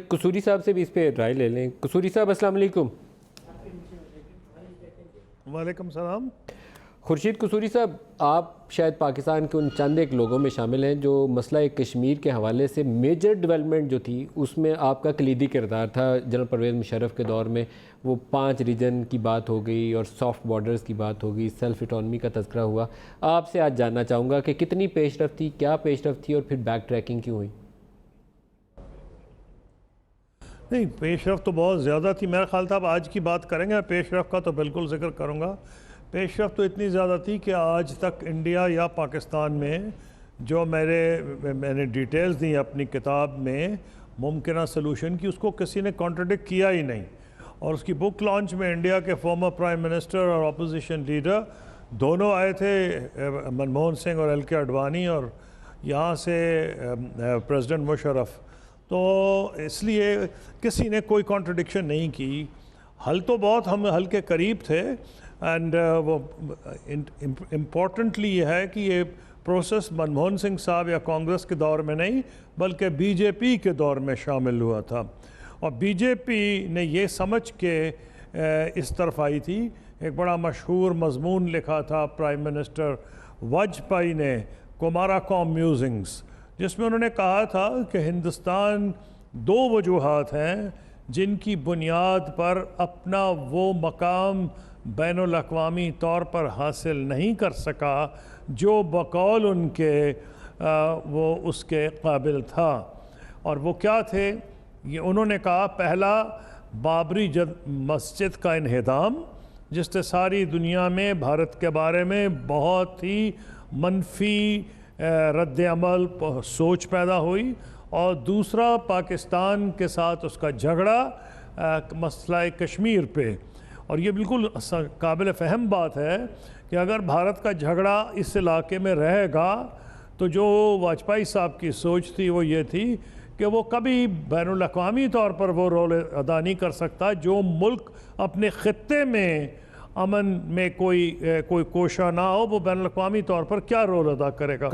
قصوری صاحب سے بھی اس پہ رائے لے لیں۔ قصوری صاحب السلام علیکم۔ وعلیکم السلام۔ خورشید قصوری صاحب، آپ شاید پاکستان کے ان چند ایک لوگوں میں شامل ہیں جو مسئلہ کشمیر کے حوالے سے میجر ڈیولپمنٹ جو تھی اس میں آپ کا کلیدی کردار تھا۔ جنرل پرویز مشرف کے دور میں وہ 5 ریجن کی بات ہو گئی اور سافٹ بارڈرز کی بات ہو گئی، سیلف اٹانومی کا تذکرہ ہوا۔ آپ سے آج جاننا چاہوں گا کہ کتنی پیش رفت تھی، کیا پیش رفت تھی، اور پھر بیک ٹریکنگ کیوں ہوئی؟ نہیں، پیش رفت تو بہت زیادہ تھی۔ میرا خیال تھا اب آج کی بات کریں گے، پیش رفت کا تو بالکل ذکر کروں گا۔ پیش رفت تو اتنی زیادہ تھی کہ آج تک انڈیا یا پاکستان میں جو میں نے ڈیٹیلز دی اپنی کتاب میں ممکنہ سلوشن کی، اس کو کسی نے کانٹرڈکٹ کیا ہی نہیں۔ اور اس کی بک لانچ میں انڈیا کے فارمر پرائم منسٹر اور اپوزیشن لیڈر دونوں آئے تھے، منموہن سنگھ اور ایل کے اڈوانی، اور یہاں سے پریزیڈنٹ مشرف۔ تو اس لیے کسی نے کوئی کانٹرڈکشن نہیں کی۔ حل تو بہت ہم حل کے قریب تھے، اینڈ وہ امپورٹنٹلی یہ ہے کہ یہ پروسیس منموہن سنگھ صاحب یا کانگریس کے دور میں نہیں بلکہ بی جے پی کے دور میں شامل ہوا تھا، اور بی جے پی نے یہ سمجھ کے اس طرف آئی تھی۔ ایک بڑا مشہور مضمون لکھا تھا پرائم منسٹر واجپئی نے، کماراکوم میوزنگز، جس میں انہوں نے کہا تھا کہ ہندوستان 2 وجوہات ہیں جن کی بنیاد پر اپنا وہ مقام بین الاقوامی طور پر حاصل نہیں کر سکا جو بقول ان کے وہ اس کے قابل تھا۔ اور وہ کیا تھے؟ یہ انہوں نے کہا، پہلا بابری مسجد کا انہدام، جس سے ساری دنیا میں بھارت کے بارے میں بہت ہی منفی رد عمل سوچ پیدا ہوئی، اور دوسرا پاکستان کے ساتھ اس کا جھگڑا مسئلہ کشمیر پہ۔ اور یہ بالکل قابل فہم بات ہے کہ اگر بھارت کا جھگڑا اس علاقے میں رہے گا تو جو واجپئی صاحب کی سوچ تھی وہ یہ تھی کہ وہ کبھی بین الاقوامی طور پر وہ رول ادا نہیں کر سکتا جو ملک اپنے خطے میں امن میں کوئی کوشاں نہ ہو، وہ بین الاقوامی طور پر کیا رول ادا کرے گا۔